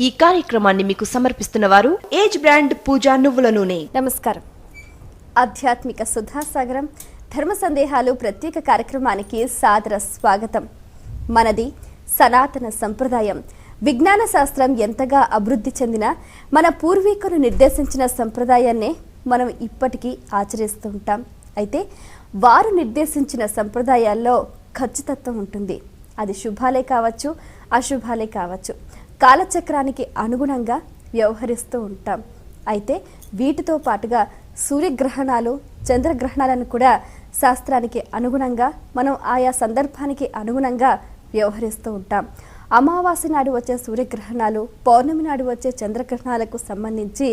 ఈ కార్యక్రమాన్ని మీకు సమర్పిస్తున్న వారు ఏజ్ బ్రాండ్ పూజా నువ్వుల నూనె. నమస్కారం. ఆధ్యాత్మిక సుధాసాగరం ధర్మ సందేహాలు ప్రత్యేక కార్యక్రమానికి సాదర స్వాగతం. మనది సనాతన సంప్రదాయం. విజ్ఞాన శాస్త్రం ఎంతగా అభివృద్ధి చెందినా మన పూర్వీకులు నిర్దేశించిన సంప్రదాయాన్నే మనం ఇప్పటికీ ఆచరిస్తూ ఉంటాం. అయితే వారు నిర్దేశించిన సంప్రదాయాల్లో ఖచ్చితత్వం ఉంటుంది. అది శుభాలే కావచ్చు, అశుభాలే కావచ్చు, కాలచక్రానికి అనుగుణంగా వ్యవహరిస్తూ ఉంటాం. అయితే వీటితో పాటుగా సూర్యగ్రహణాలు, చంద్రగ్రహణాలను కూడా శాస్త్రానికి అనుగుణంగా మనం ఆయా సందర్భానికి అనుగుణంగా వ్యవహరిస్తూ ఉంటాం. అమావాస్య నాడు వచ్చే సూర్యగ్రహణాలు, పౌర్ణమి నాడు వచ్చే చంద్రగ్రహణాలకు సంబంధించి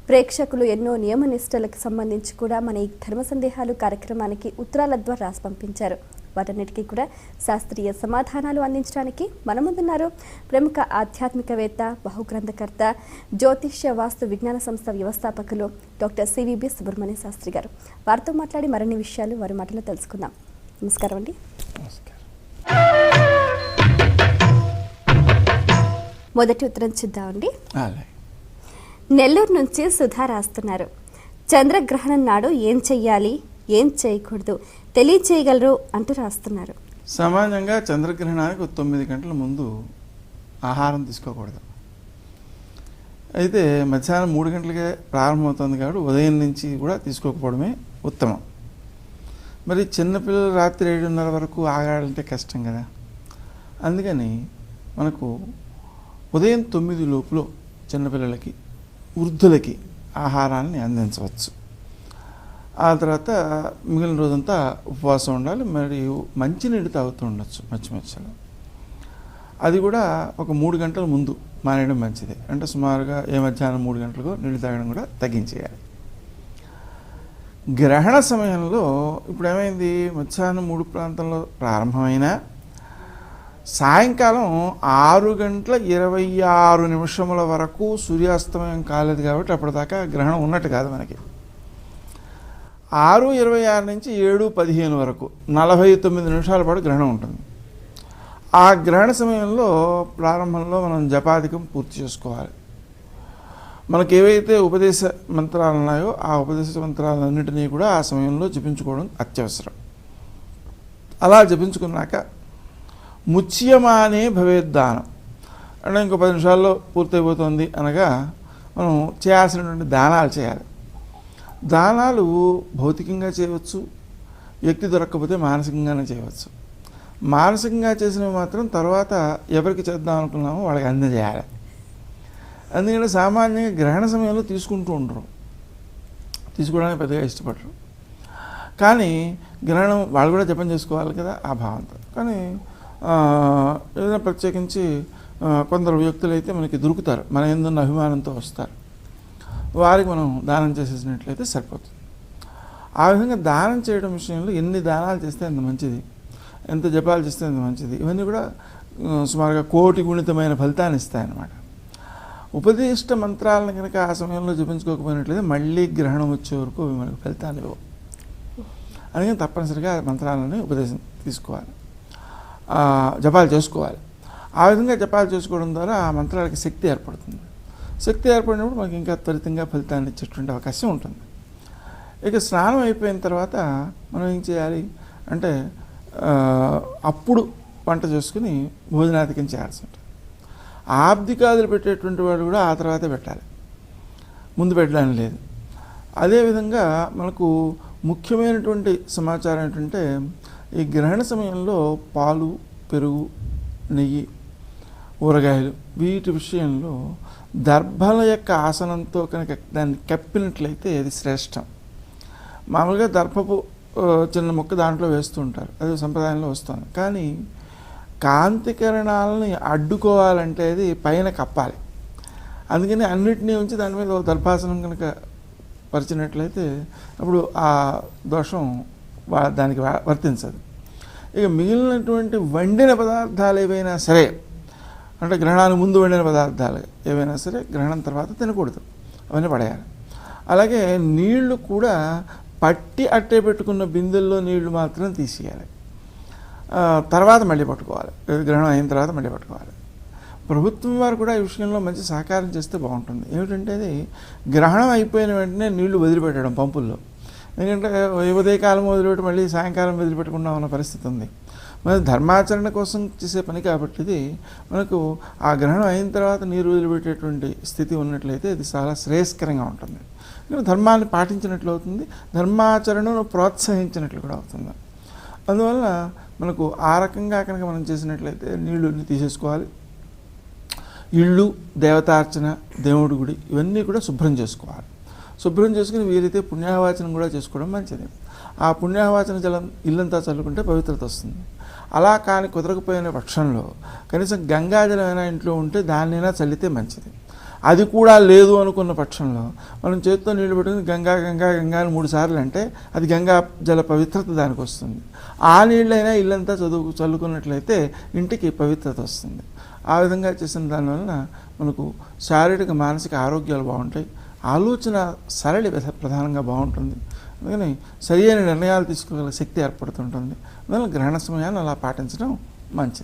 ప్రేక్షకులు ఎన్నో నియమనిష్టలకు సంబంధించి కూడా మన ఈ ధర్మ సందేహాలు కార్యక్రమానికి ఉత్తరాల ద్వారా రాసి పంపించారు. వాటన్నిటికీ కూడా శాస్త్రీయ సమాధానాలు అందించడానికి మన ముందున్నారు ప్రముఖ ఆధ్యాత్మికవేత్త, బహుగ్రంథకర్త, జ్యోతిష్య వాస్తు విజ్ఞాన సంస్థ వ్యవస్థాపకులు డాక్టర్ సివిబి సుబ్రహ్మణ్య శాస్త్రి గారు. వారితో మాట్లాడి మరిన్ని విషయాలు వారి మాటలో తెలుసుకుందాం. నమస్కారం అండి. మొదటి ఉత్తరం చూద్దామండి. నెల్లూరు నుంచి సుధా రాస్తున్నారు. చంద్రగ్రహణం నాడు ఏం చెయ్యాలి, ఏం చేయకూడదు తెలియచేయగలరు అంటూ రాస్తున్నారు. సామాన్యంగా చంద్రగ్రహణానికి 9 గంటల ముందు ఆహారం తీసుకోకూడదు. అయితే మధ్యాహ్నం 3 గంటలకే ప్రారంభమవుతుంది కాబట్టి ఉదయం నుంచి కూడా తీసుకోకపోవడమే ఉత్తమం. మరి చిన్నపిల్లలు రాత్రి 7:30 వరకు ఆగాలంటే కష్టం కదా. అందుకని మనకు ఉదయం 9 లోపులో చిన్నపిల్లలకి, వృద్ధులకి ఆహారాన్ని అందించవచ్చు. ఆ తర్వాత మిగిలిన రోజంతా ఉపవాసం ఉండాలి. మరియు మంచినీళ్ళు తాగుతూ ఉండొచ్చు మధ్యలో. అది కూడా ఒక 3 గంటల ముందు మానేయడం మంచిది. అంటే సుమారుగా మధ్యాహ్నం 3 గంటలకు నీళ్ళు తాగడం కూడా తగ్గించేయాలి. గ్రహణ సమయంలో ఇప్పుడు ఏమైంది, మధ్యాహ్నం 3 ప్రాంతంలో ప్రారంభమైన సాయంకాలం 6:26 వరకు సూర్యాస్తమయం కాలేదు కాబట్టి అప్పటిదాకా గ్రహణం ఉన్నట్టు కాదు. మనకి 6:26 నుంచి 7:15 వరకు 49 నిమిషాల పాటు గ్రహణం ఉంటుంది. ఆ గ్రహణ సమయంలో ప్రారంభంలో మనం జపాధికం పూర్తి చేసుకోవాలి. మనకు ఏవైతే ఉపదేశ మంత్రాలు ఉన్నాయో ఆ ఉపదేశ మంత్రాలన్నింటినీ కూడా ఆ సమయంలో జపించుకోవడం అత్యవసరం. అలా జపించుకున్నాక ముచ్యమానే భవేద్దానం అంటే ఇంకో 10 నిమిషాల్లో పూర్తయిపోతుంది అనగా మనం చేయాల్సినటువంటి దానాలు చేయాలి. దానాలు భౌతికంగా చేయవచ్చు, వ్యక్తి దొరకకపోతే మానసికంగానే చేయవచ్చు. మానసికంగా చేసినవి మాత్రం తర్వాత ఎవరికి చేద్దాం అనుకున్నామో వాళ్ళకి అందజేయాలి. అందుకని సామాన్యంగా గ్రహణ సమయంలో తీసుకుంటూ ఉండరు, తీసుకోవడానికి పెద్దగా ఇష్టపడరు. కానీ గ్రహణం వాళ్ళు కూడా జపం చేసుకోవాలి కదా ఆ భావంతో. కానీ ఏదైనా ప్రత్యేకించి కొందరు వ్యక్తులు అయితే మనకి దొరుకుతారు, మన ఎందున్న అభిమానంతో వస్తారు, వారికి మనం దానం చేసేసినట్లయితే సరిపోతుంది. ఆ విధంగా దానం చేయడం విషయంలో ఎన్ని దానాలు చేస్తే అంత మంచిది, ఎంత జపాలు చేస్తే అంత మంచిది. ఇవన్నీ కూడా సుమారుగా 1,000,000 గుణితమైన ఫలితాన్ని ఇస్తాయన్నమాట. ఉపదిష్ట మంత్రాలను కనుక ఆ సమయంలో జపించుకోకపోయినట్లయితే మళ్ళీ గ్రహణం వచ్చే వరకు అవి మనకు ఫలితాలు ఇవ్వవు. అందుకని తప్పనిసరిగా మంత్రాలని ఉపదేశం తీసుకోవాలి, జపాలు చేసుకోవాలి. ఆ విధంగా జపాలు చేసుకోవడం ద్వారా ఆ మంత్రాలకి శక్తి ఏర్పడుతుంది. శక్తి ఏర్పడినప్పుడు మనకి ఇంకా త్వరితంగా ఫలితాన్ని ఇచ్చేటువంటి అవకాశం ఉంటుంది. ఇక స్నానం అయిపోయిన తర్వాత మనం ఏం చేయాలి అంటే అప్పుడు వంట చేసుకుని భోజనాధికం చేయాల్సి ఉంటుంది. ఆబ్దికాదులు పెట్టేటువంటి వాడు కూడా ఆ తర్వాతే పెట్టాలి, ముందు పెట్టడానికి లేదు. అదేవిధంగా మనకు ముఖ్యమైనటువంటి సమాచారం ఏంటంటే ఈ గ్రహణ సమయంలో పాలు, పెరుగు, నెయ్యి, ఊరగాయలు వీటి విషయంలో దర్భల యొక్క ఆసనంతో కనుక దాన్ని కప్పినట్లయితే అది శ్రేష్టం. మామూలుగా దర్భపు చిన్న ముక్క దాంట్లో వేస్తూ ఉంటారు, అది సంప్రదాయంలో వస్తుంది. కానీ కాంతికిరణాలని అడ్డుకోవాలంటే అది పైన కప్పాలి. అందుకని అన్నిటినీ ఉంచి దాని మీద దర్భాసనం కనుక పరిచినట్లయితే అప్పుడు ఆ దోషం దానికి వర్తించదు. ఇక మిగిలినటువంటి వండిన పదార్థాలు ఏవైనా సరే, అంటే గ్రహణానికి ముందు వండిన పదార్థాలు ఏవైనా సరే గ్రహణం తర్వాత తినకూడదు, అవన్నీ పడేయాలి. అలాగే నీళ్లు కూడా పట్టి అట్టే పెట్టుకున్న బిందెల్లో నీళ్లు మాత్రం తీసేయాలి, తర్వాత మళ్ళీ పట్టుకోవాలి. గ్రహణం అయిన తర్వాత మళ్ళీ పట్టుకోవాలి. ప్రభుత్వం వారు కూడా ఈ విషయంలో మంచి సహకారం చేస్తే బాగుంటుంది. ఏమిటంటే అది గ్రహణం అయిపోయిన వెంటనే నీళ్లు వదిలిపెట్టడం పంపుల్లో. ఎందుకంటే ఉదయకాలం వదిలిపెట్టి మళ్ళీ సాయంకాలం వదిలిపెట్టకుండా ఉన్న పరిస్థితి ఉంది. మరి ధర్మాచరణ కోసం చేసే పని కాబట్టి ఇది మనకు ఆ గ్రహణం అయిన తర్వాత నీరు వదిలిపెట్టేటువంటి స్థితి ఉన్నట్లయితే ఇది చాలా శ్రేయస్కరంగా ఉంటుంది. ధర్మాన్ని పాటించినట్లు అవుతుంది, ధర్మాచరణను ప్రోత్సహించినట్లు కూడా అవుతుంది. అందువల్ల మనకు ఆ రకంగా కనుక మనం చేసినట్లయితే నీళ్ళని తీసేసుకోవాలి. ఇళ్ళు, దేవతార్చన, దేవుడి గుడి ఇవన్నీ కూడా శుభ్రం చేసుకోవాలి. శుభ్రం చేసుకుని వీలైతే పుణ్యాహవాచనం కూడా చేసుకోవడం మంచిది. ఆ పుణ్యాహవాచన జలం ఇల్లంతా చల్లుకుంటే పవిత్రత వస్తుంది. అలా కానీ కుదరకపోయిన పక్షంలో కనీసం గంగాజలమైనా ఇంట్లో ఉంటే దాన్నైనా చల్లితే మంచిది. అది కూడా లేదు అనుకున్న పక్షంలో మనం చేతితో నీళ్లు పెట్టుకుని గంగా గంగా గంగా అని 3 సార్లు అంటే అది గంగా జల పవిత్రత దానికి వస్తుంది. ఆ నీళ్ళైనా ఇల్లంతా చల్లుకున్నట్లయితే ఇంటికి పవిత్రత వస్తుంది. ఆ విధంగా చేసిన దానివల్ల మనకు శారీరక మానసిక ఆరోగ్యాలు బాగుంటాయి, ఆలోచన సరళి ప్రధానంగా బాగుంటుంది. అందుకని సరి అయిన నిర్ణయాలు తీసుకోగల శక్తి ఏర్పడుతుంటుంది. అందువల్ల గ్రహణ సమయాన్ని అలా పాటించడం మంచిది.